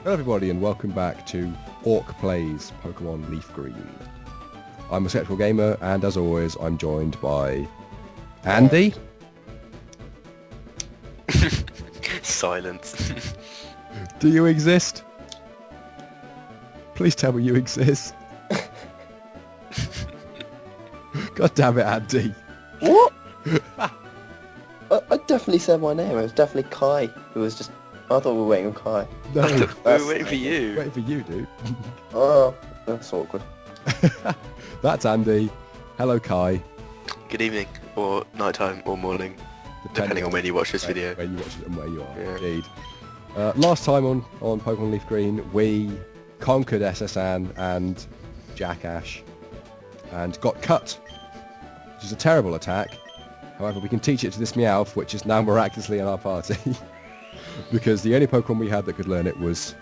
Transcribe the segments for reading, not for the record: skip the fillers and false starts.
Hello everybody and welcome back to AWK Plays Pokemon Leafgreen. I'm a sexual gamer and as always I'm joined by Andy. Silence. Do you exist? Please tell me you exist. God damn it, Andy. What? I definitely said my name. It was definitely Kai. It was just... I thought we were waiting on Kai. No, We were waiting for you. waiting for you, dude. Oh, that's awkward. That's Andy. Hello, Kai. Good evening, or nighttime, or morning, depending on when you watch this video. Where you watch it and where you are, Yeah. indeed. Last time on Pokemon Leaf Green, we conquered SSN and Jackash and got cut, which is a terrible attack. However, we can teach it to this Meowth, which is now miraculously in our party. Because the only Pokemon we had that could learn it was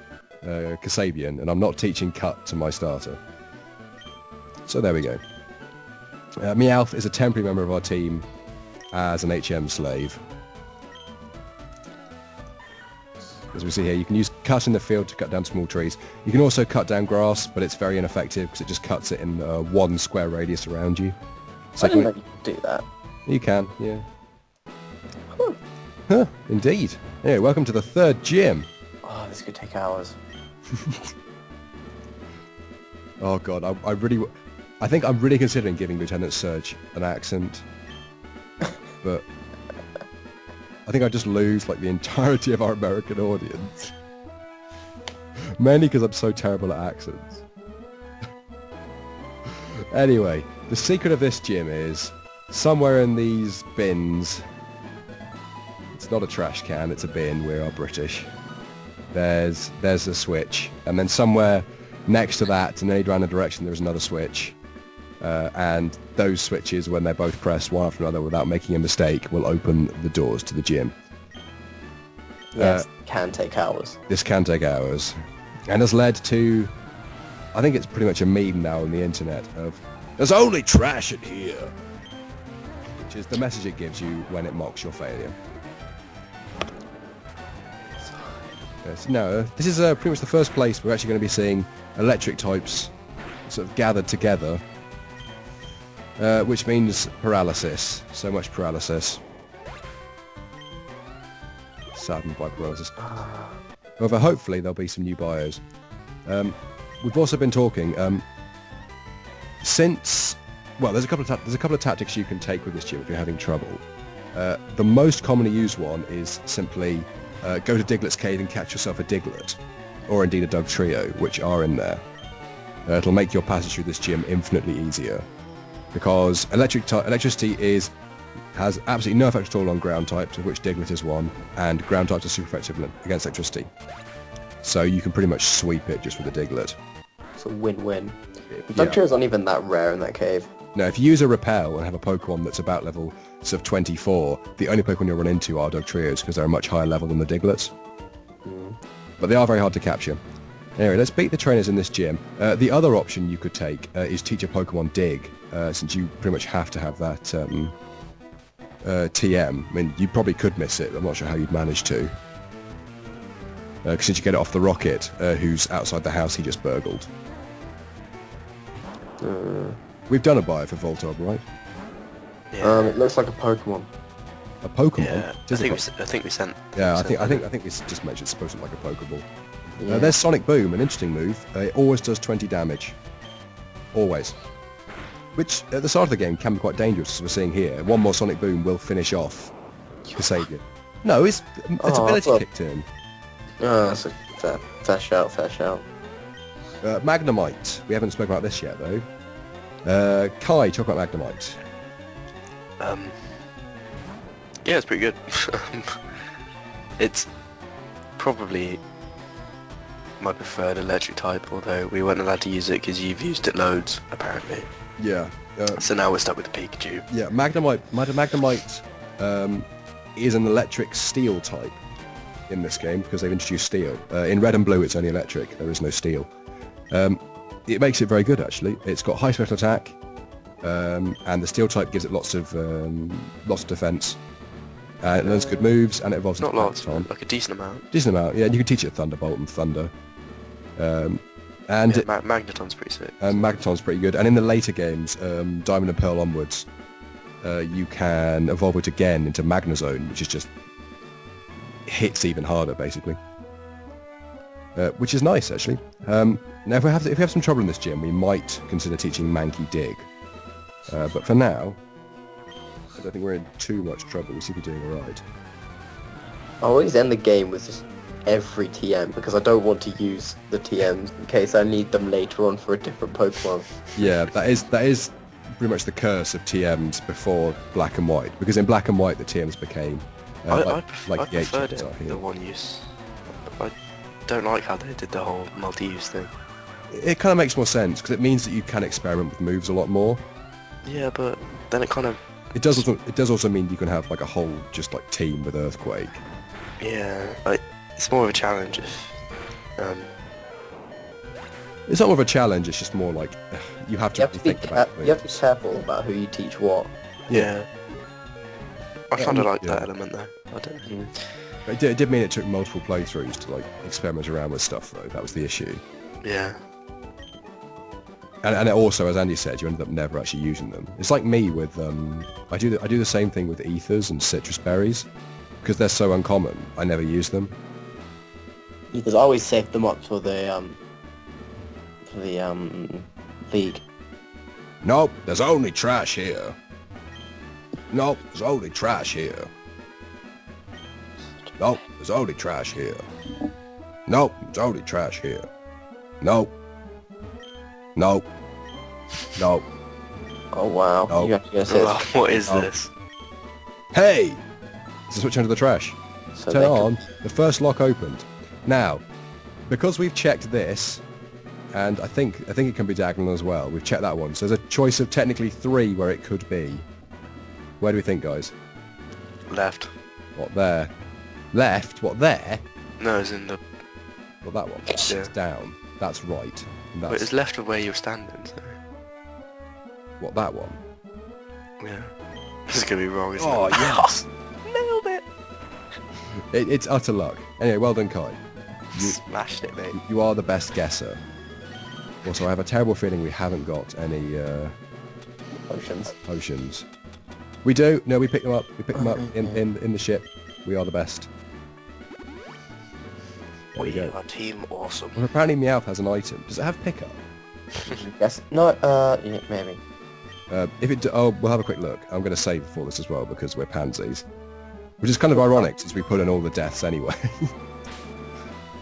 Kasabian, and I'm not teaching Cut to my starter. So there we go. Meowth is a temporary member of our team as an HM slave. As we see here, you can use Cut in the field to cut down small trees. You can also cut down grass, but it's very ineffective because it just cuts it in one square radius around you. So I didn't know you could do that. you can, yeah. Huh. Huh, indeed. Anyway, welcome to the third gym. Oh, this could take hours. Oh god, I think I'm really considering giving Lieutenant Surge an accent, but I think I just lose like the entirety of our American audience. Mainly because I'm so terrible at accents. Anyway, the secret of this gym is somewhere in these bins. It's not a trash can, it's a bin, we are British. There's a switch, and then somewhere next to that, in any random direction, there's another switch. And those switches, when they're both pressed one after another without making a mistake, will open the doors to the gym. Yes, can take hours. This can take hours, and has led to, I think it's pretty much a meme now on the internet of, there's only trash in here, which is the message it gives you when it mocks your failure. Yes, no, this is pretty much the first place we're actually going to be seeing electric types sort of gathered together, which means paralysis. So much paralysis. Saddened by paralysis. However, hopefully there'll be some new bios. We've also been talking since. Well, there's a couple of tactics you can take with this gym if you're having trouble. The most commonly used one is simply go to Diglett's cave and catch yourself a Diglett, or indeed a Dugtrio, which are in there. It'll make your passage through this gym infinitely easier, because electricity has absolutely no effect at all on ground types, of which Diglett is one, and ground types are super effective against electricity. So you can pretty much sweep it just with a Diglett. It's a win-win. Yeah. Dugtrio's not even that rare in that cave. Now, if you use a Repel and have a Pokemon that's about level sort of 24, the only Pokemon you'll run into are Dugtrios because they're a much higher level than the Digletts. But they are very hard to capture. Anyway, let's beat the trainers in this gym. The other option you could take is teach a Pokemon Dig, since you pretty much have to have that TM. I mean, you probably could miss it, but I'm not sure how you'd manage to. Because since you get it off the Rocket, who's outside the house he just burgled. We've done a bio for Voltorb, right? Yeah. It looks like a Pokemon. A Pokemon? Yeah. It is a I think we sent. Yeah, I we sent think it's just mentioned it's supposed to look like a Pokeball. Yeah. There's Sonic Boom, an interesting move. It always does 20 damage. Always. Which, at the start of the game, can be quite dangerous, as we're seeing here. One more Sonic Boom will finish off Kasabian. No, its ability well- kicked in. Oh, that's a fair shout, fair shout. Magnemite. We haven't spoken about this yet, though. Kai, talk about Magnemite. Yeah, it's pretty good. It's probably my preferred electric type, although we weren't allowed to use it because you've used it loads, apparently. Yeah. So now we're stuck with the Pikachu. Yeah, Magnemite is an electric steel type in this game because they've introduced steel. In red and blue it's only electric, there is no steel. It makes it very good actually. It's got high special attack, and the steel type gives it lots of defense. It learns good moves and it evolves Not into lots, Baton. like a decent amount. Decent amount, yeah. And you can teach it Thunderbolt and Thunder. And Magneton's pretty sick. Magneton's pretty good. And in the later games, Diamond and Pearl onwards, you can evolve it again into Magnezone, which is just hits even harder, basically. Which is nice, actually. Now, if we have some trouble in this gym, we might consider teaching Mankey Dig. But for now, I don't think we're in too much trouble. We seem to be doing alright. I always end the game with just every TM because I don't want to use the TMs in case I need them later on for a different Pokemon. Yeah, that is pretty much the curse of TMs before Black and White, because in Black and White the TMs became I the preferred HMs are it, here. the one use. I don't like how they did the whole multi-use thing. It kind of makes more sense because it means that you can experiment with moves a lot more. Yeah, but then it kind of... It does also mean you can have like a whole just like team with Earthquake. Yeah, it's more of a challenge if... It's not more of a challenge, it's just more like you have to think about you have to be careful about who you teach what. Yeah. I kind of like yeah. that element though. I don't know. It did mean it took multiple playthroughs to like experiment around with stuff though. That was the issue. Yeah. And it also, as Andy said, you ended up never actually using them. It's like me with I do the same thing with ethers and citrus berries because they're so uncommon. I never use them. Because I always save them up for the league. Nope, there's only trash here. Nope, there's only trash here. Nope, there's only trash here. Nope, there's only trash here. Nope. Nope. Nope. Oh wow. Nope. You have to go say Oh, what is Oh. this? Hey! So switch into the trash. so Turn they it can- on. The first lock opened. Now, because we've checked this, and I think it can be diagonal as well. We've checked that one. So there's a choice of technically 3 where it could be. Where do we think, guys? Left. What, there? Left? What, there? No, it's in the... Well, that one. Yeah. It's down. That's right. And Wait, that's, it's left of where you're standing, so... what, that one? Yeah. This is gonna be wrong, isn't Oh, it? yes. Nailed it! It's utter luck. Anyway, well done, Kai. Smashed it, mate. You are the best guesser. Also, I have a terrible feeling we haven't got any potions. potions. We do. No, we pick them up. We pick them up in the ship. We are the best. There we We go. are team awesome. Well, apparently Meowth has an item. Does it have pickup? Yes. No. Yeah, maybe. If it, we'll have a quick look. I'm going to save for this as well because we're pansies. Which is kind of ironic since we put in all the deaths anyway.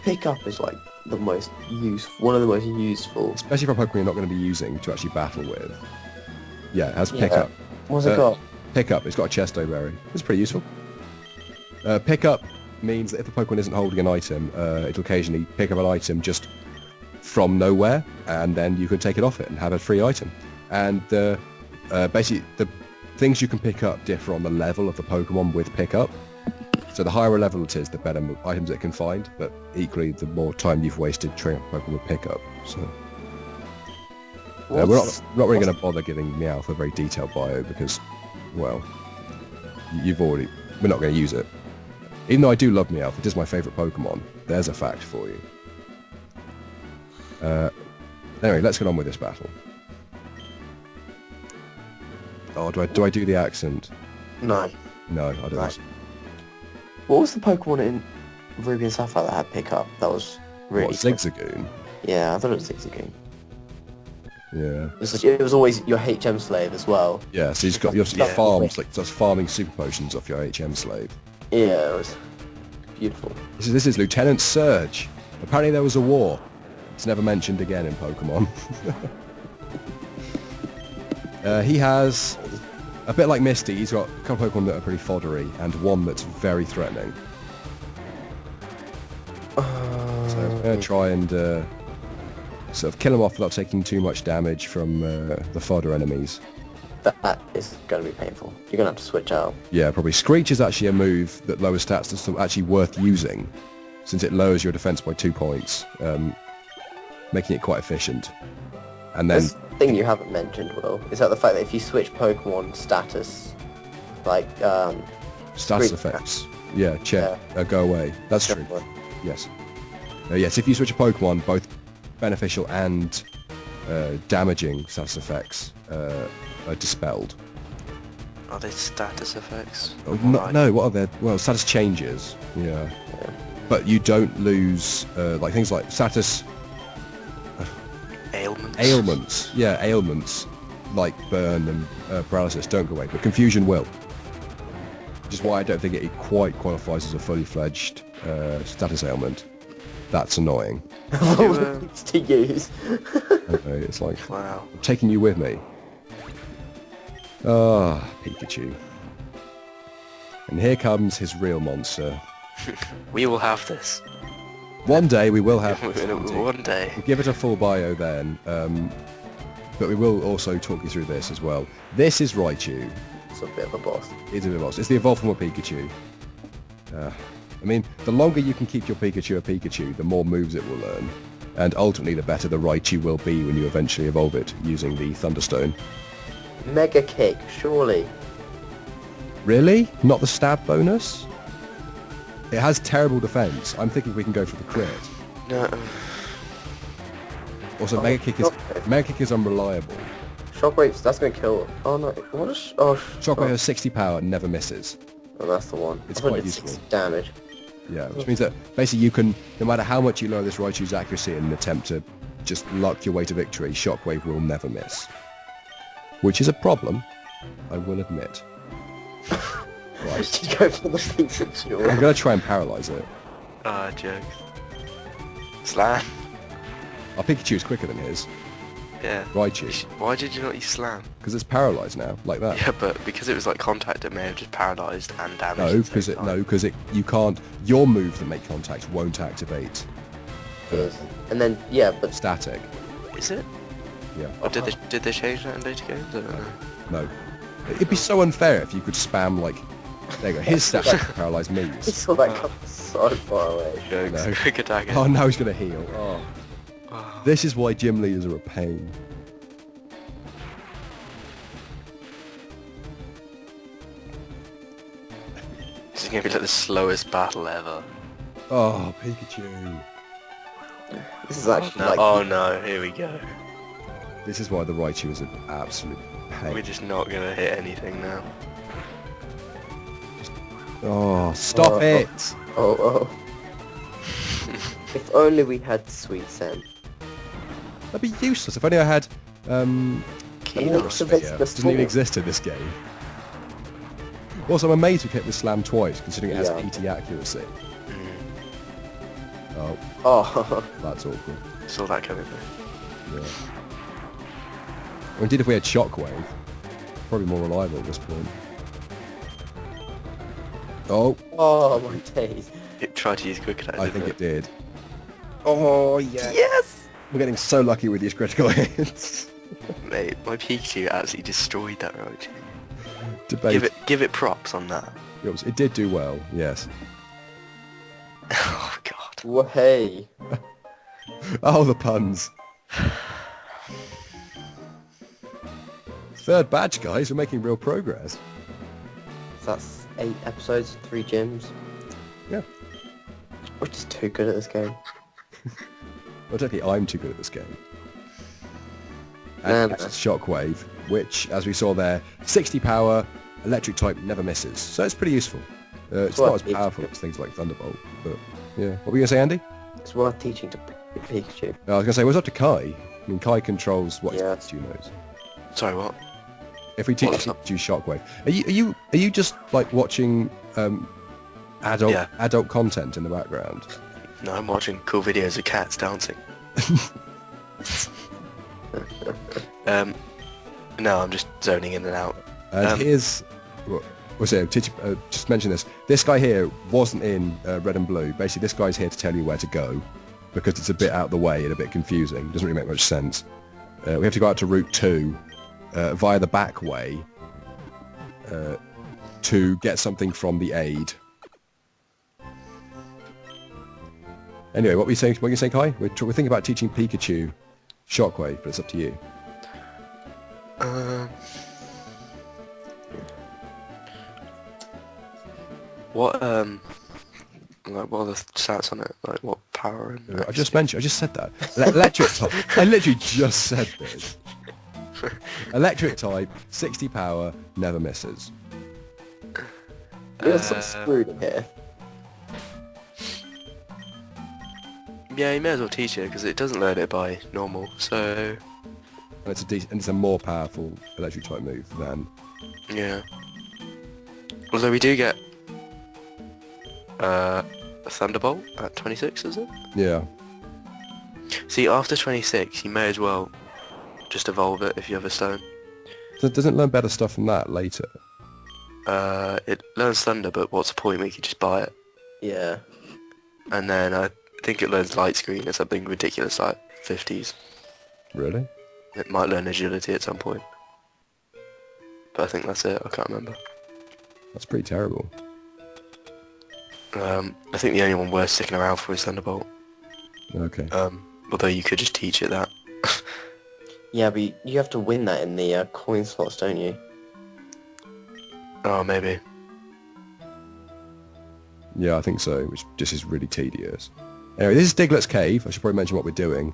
Pickup is like the most useful, one of the most useful. Especially for a Pokemon you're not going to be using to actually battle with. Yeah, it has Yeah. pickup. What's it got? Pickup. It's got a Chesto Berry. It's pretty useful. Pickup means that if the Pokemon isn't holding an item, it'll occasionally pick up an item just from nowhere, and then you can take it off it and have a free item. And basically, the things you can pick up differ on the level of the Pokemon with pickup. So the higher a level it is, the better items it can find, but equally, the more time you've wasted training up Pokemon with pickup. So we're not really going to bother giving Meowth a very detailed bio because, well, we're not going to use it. Even though I do love Meowth, it is my favourite Pokemon. There's a fact for you. Anyway, let's get on with this battle. Oh, do I do the accent? No. No, I don't. Right. What was the Pokemon in Ruby and Sapphire that had pickup? That was really... What, Zigzagoon? Yeah, I thought it was Zigzagoon. Yeah. It was always your HM slave as well. Yeah, so you've got your farms, like just farming super potions off your HM slave. Yeah, it was beautiful. This is Lieutenant Surge. Apparently there was a war. It's never mentioned again in Pokemon. He has, a bit like Misty, he's got a couple of Pokemon that are pretty foddery and one that's very threatening. So I'm going to try and sort of kill him off without taking too much damage from the fodder enemies. That is going to be painful. You're going to have to switch out. Yeah, probably. Screech is actually a move that lowers stats that's actually worth using, since it lowers your defense by 2 points, making it quite efficient. And then... This thing you haven't mentioned, Will, is that the fact that if you switch Pokemon status, like... status Screech- effects. Yeah, check. Go away. That's true. Definitely. Yes. Yes, if you switch a Pokemon, both beneficial and damaging status effects are dispelled. Are they status effects? Oh, no, what are their... Well, status changes, yeah. But you don't lose, like, things like status... Ailments? Yeah, ailments, like burn and paralysis, don't go away, but confusion will. Which is why I don't think it quite qualifies as a fully fledged status ailment. That's annoying. To use. Okay, it's like, Wow. I'm taking you with me. Ah, Pikachu. And here comes his real monster. We will have this. One day we will have this. One day. We'll give it a full bio then, but we will also talk you through this as well. This is Raichu. It's a bit of a boss. It's a bit of a boss. It's the evolved form of Pikachu. I mean, the longer you can keep your Pikachu a Pikachu, the more moves it will learn. And ultimately, the better the Raichu will be when you eventually evolve it using the Thunderstone. Mega Kick, surely. Really? Not the stab bonus? It has terrible defense. I'm thinking we can go for the crit. No. Also, Mega Kick is unreliable. Shockwaves, that's gonna kill. Oh no, what is... Shockwave has 60 power and never misses. Oh, that's the one. It's I thought quite it did useful. 60 damage. Yeah, which means that basically you can, no matter how much you lower this Raichu's accuracy in an attempt to just luck your way to victory, Shockwave will never miss. Which is a problem, I will admit. Right. You go for the Pikachu. I'm going to try and paralyse it. Ah, jokes. Slam. Our Pikachu is quicker than his. Yeah. Raichu. Why did you not use Slam? Because it's paralysed now, like that. Yeah, but because it was like contact, it may have just paralysed and damaged. No, because you can't. Your moves that make contact won't activate. Yes. And then, yeah, but... Static. Is it? Yeah. Or did they change that in later games? I don't know. No. It'd be so unfair if you could spam like. There you go. His stats can paralyse I me's. saw that come so far away. Jokes. No. Quick attack. Oh, now he's gonna heal. Oh. Oh. This is why gym leaders are a pain. This is gonna be like the slowest battle ever. Oh, Pikachu. This is actually No, like... oh no, here we go. This is why the Raichu is an absolute pain. We're just not gonna hit anything now. Oh, stop it! Oh. If only we had Sweet Scent. That'd be useless. If only I had, Keynote. it's a bit yeah, the doesn't even storm. exist in this game. Also, I'm amazed we kept this slam twice, considering it has Yeah. 80 accuracy. Oh, Oh. that's awkward. Saw that coming though. Yeah. Well, indeed, if we had Shockwave, probably more reliable at this point. Oh, Oh my days. It tried to use quick attack. I think didn't it did. Oh, yeah. Yes! We're getting so lucky with these critical hits. Mate, my Pikachu absolutely destroyed that Raichu. Debate. Give it props on that. It did do well, yes. Oh god. Well, hey. Oh, the puns. Third badge, guys. We're making real progress. That's 8 episodes, 3 gyms. Yeah. We're just too good at this game. Well, technically, I'm too good at this game. Nah, And nah. it's Shockwave, which, as we saw there, 60 power, electric type never misses. So it's pretty useful. It's not as powerful as things like Thunderbolt, but yeah. What were you going to say, Andy? It's worth teaching to Pikachu. I was going to say, what's up to Kai? I mean, Kai controls what Yeah. his Pikachu knows. Sorry, what? If we teach What's up? Pikachu Shockwave, are you just like watching adult content in the background? No, I'm watching cool videos of cats dancing. No, I'm just zoning in and out. And here's, just mention this. This guy here wasn't in Red and Blue. Basically, this guy's here to tell you where to go, because it's a bit out of the way and a bit confusing. Doesn't really make much sense. We have to go out to Route 2 via the back way to get something from the aid. Anyway, what were you saying, Kai? We're thinking about teaching Pikachu Shockwave, but it's up to you. What are the stats on it? Like what power. And I just said that. Electric type. I literally just said this. Electric type, 60 power, never misses. You're so screwed in here. Yeah, you may as well teach it because it doesn't learn it by normal. So And it's a more powerful electric type move than. yeah. Although we do get a Thunderbolt at 26, is it? Yeah. See, after 26, you may as well just evolve it if you have a stone. So it doesn't learn better stuff than that later. It learns Thunder, but what's the point? We could just buy it. Yeah. And then I think it learns Light Screen or something ridiculous like 50s. Really? It might learn Agility at some point. But I think that's it, I can't remember. That's pretty terrible. I think the only one worth sticking around for is Thunderbolt. Okay. Although you could just teach it that. Yeah, but you have to win that in the coin slots, don't you? Oh, maybe. Yeah, I think so, which just is really tedious. Anyway, this is Diglett's Cave. I should probably mention what we're doing.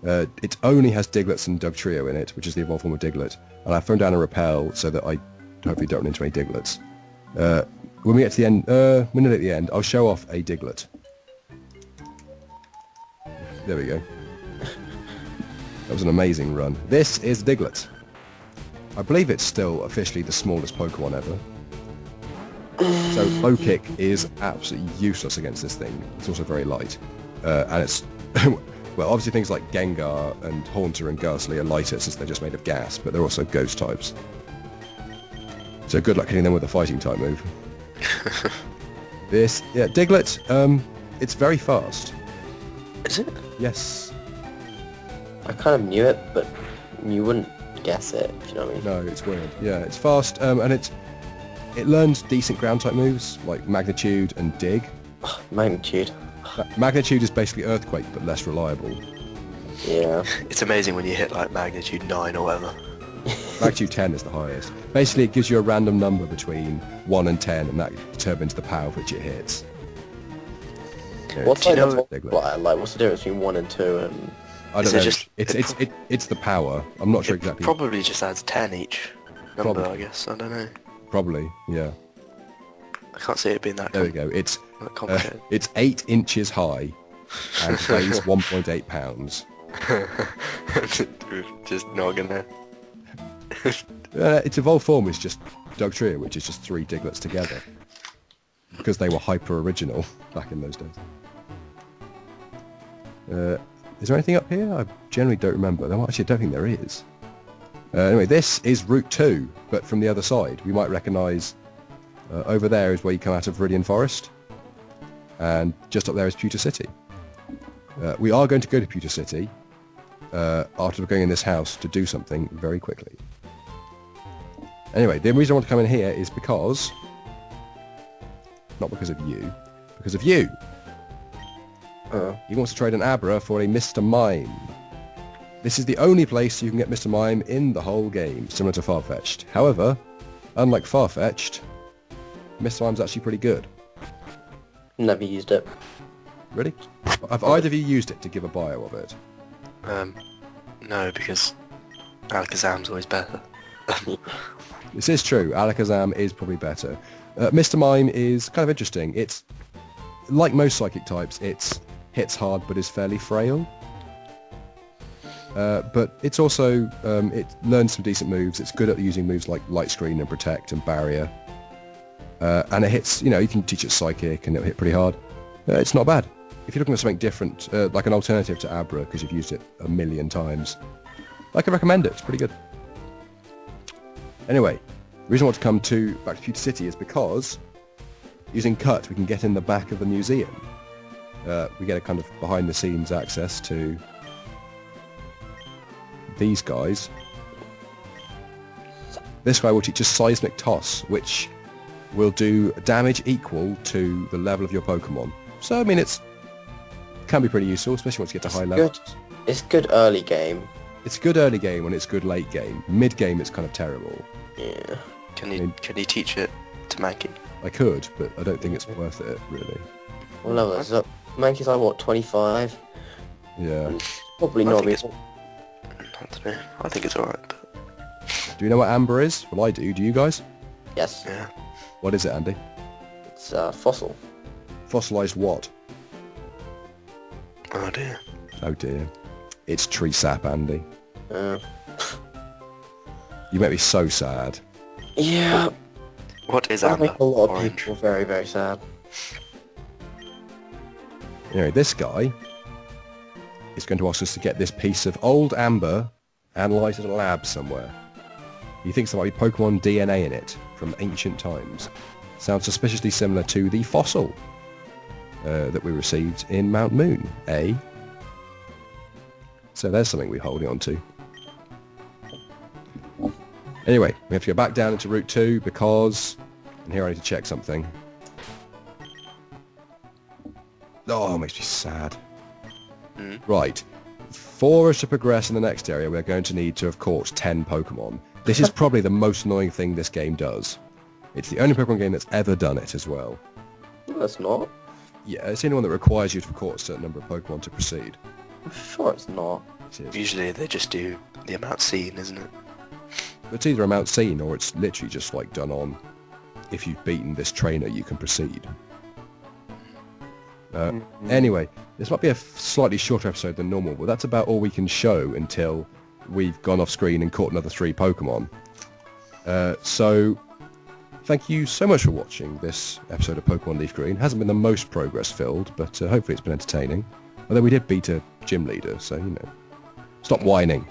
It only has Diglets and Dugtrio in it, which is the evolved form of Diglett. And I've thrown down a repel so that I hopefully don't run into any Diglets. When we get to the end, we're nearly at the end, I'll show off a Diglett. There we go. That was an amazing run. This is Diglett. I believe it's still officially the smallest Pokemon ever. So low kick is absolutely useless against this thing. It's also very light. And it's... well, obviously things like Gengar and Haunter and Ghastly are lighter since they're just made of gas, but they're also ghost types. So good luck hitting them with a fighting type move. Diglett, it's very fast. Is it? Yes. I kind of knew it, but you wouldn't guess it, if you know what I mean. No, it's weird. Yeah, it's fast, and it learns decent ground type moves like Magnitude and Dig. Magnitude. Magnitude is basically Earthquake, but less reliable. Yeah. It's amazing when you hit like Magnitude 9 or whatever. Magnitude 10 is the highest. Basically, it gives you a random number between 1 and 10, and that determines the power which it hits. What's do you like know- the multiplier? Like, what's the difference between 1 and 2 and... I Is don't it know. just- It's the power. I'm not sure It exactly. probably just adds 10 each number, Probably. I guess. I don't know. Probably, yeah. I can't see it being that, There we go. It's complicated. it's 8 inches high and weighs 1.8 pounds. Just noggin there. Its evolved form is just Dugtrio, which is just 3 Diglets together. Because they were hyper original back in those days. Is there anything up here? I generally don't remember. Actually, I don't think there is. Anyway, this is Route 2, but from the other side. We might recognise over there is where you come out of Vermillion Forest. And just up there is Pewter City. We are going to go to Pewter City after going in this house to do something very quickly. Anyway, the reason I want to come in here is because... Not because of you. Because of you! He wants to trade an Abra for a Mr. Mime. This is the only place you can get Mr. Mime in the whole game, similar to Farfetch'd. However, unlike Farfetch'd, Mr. Mime's actually pretty good. Never used it. Really? Have either of you used it to give a bio of it? No, because Alakazam's always better. This is true. Alakazam is probably better. Mr. Mime is kind of interesting. It's, like most psychic types, it hits hard but is fairly frail. But it's also, it learns some decent moves. It's good at using moves like Light Screen and Protect and Barrier. And it hits, you can teach it Psychic and it'll hit pretty hard. It's not bad. If you're looking for something different, like an alternative to Abra, because you've used it a million times, I can recommend it. It's pretty good. Anyway, the reason I want to come back to Pewter City is because using Cut, we can get in the back of the museum. We get a kind of behind-the-scenes access to these guys. This guy will teach us Seismic Toss, which will do damage equal to the level of your Pokemon. So, I mean, it can be pretty useful, especially once you get to high levels. It's good early game. It's good early game and it's good late game. Mid game, it's kind of terrible. Yeah. Can you teach it to Mankey? I could, but I don't think it's worth it, really. What level is it? Mankey's like, what, 25? Yeah. Probably I not. think it's, not to me. I think it's alright, but Do you know what amber is? Well, I do. Do you guys? Yes, yeah. What is it, Andy? it's fossil. Fossilized what? Oh dear. Oh dear. It's tree sap, Andy. Uh, You make me so sad. yeah, What is that amber? make a lot of Orange. people very, very sad. Anyway, this guy is going to ask us to get this piece of old amber analysed at a lab somewhere. He thinks there might be Pokemon DNA in it from ancient times. Sounds suspiciously similar to the fossil that we received in Mount Moon, eh? So there's something we're holding on to. Anyway, we have to go back down into Route 2 because... And here I need to check something. Oh, it makes me sad. Right. For us to progress in the next area, we're going to need to have caught 10 Pokemon. This is probably the most annoying thing this game does. It's the only Pokemon game that's ever done it as well. No, that's not. Yeah, it's the only one that requires you to have caught a certain number of Pokemon to proceed. I'm sure it's not. It is. Usually they just do the amount seen, isn't it? It's either amount seen or it's literally just like done on, if you've beaten this trainer, you can proceed. Anyway, this might be a slightly shorter episode than normal, but that's about all we can show until we've gone off screen and caught another 3 Pokemon. So, thank you so much for watching this episode of Pokemon Leafgreen. Hasn't been the most progress-filled, but hopefully it's been entertaining. Although we did beat a gym leader, so, you know. Stop whining.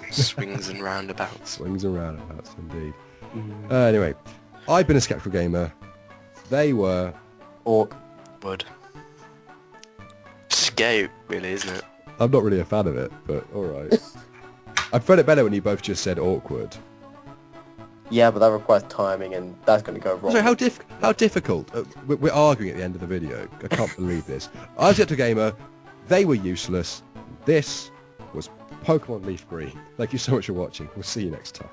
Swings and roundabouts. Swings and roundabouts, indeed. Anyway, I've been a Skeptical Gamer. They were... Orc. Wood. Scale, really, isn't it? I'm not really a fan of it, but alright. I found it better when you both just said awkward. Yeah, but that requires timing, and that's going to go wrong. So how difficult? We're arguing at the end of the video. I can't believe this. I was Skeptical Gamer. They were useless. This was Pokemon Leafgreen. Thank you so much for watching. We'll see you next time.